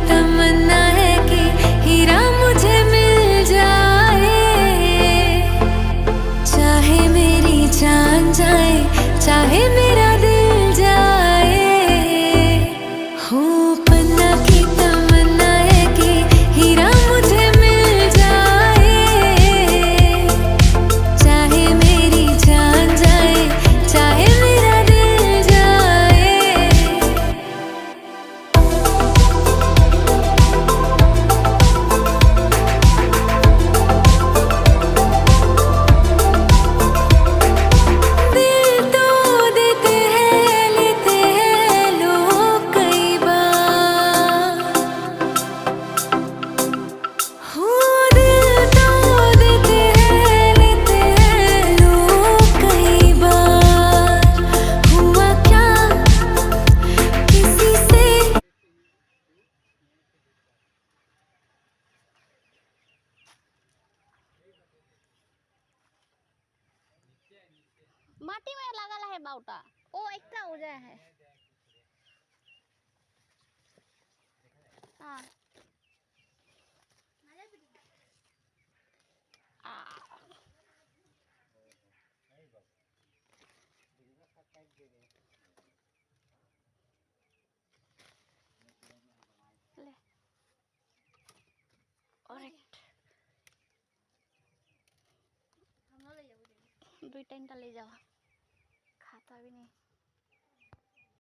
तमन्ना है कि हीरा मुझे मिल जाए, चाहे मेरी जान जाए, चाहे मेरा दिल जाए। हो पन्ना की तमन्ना है कि हीरा मुझे मिल जाए, चाहे मेरी जान जाए, चाहे मेरा दिल जाए। दिल तो देते हैं, लेते हैं लोग कई बार। हो दिल तो देते हैं, लेते हैं लोग कई बार। हुआ क्या किसी से माटी में लगा है बाउटा ओ एक्स्ट्रा हो जाए है। हाँ ले और एक दुई टाइम ले जाओ खाता भी नहीं।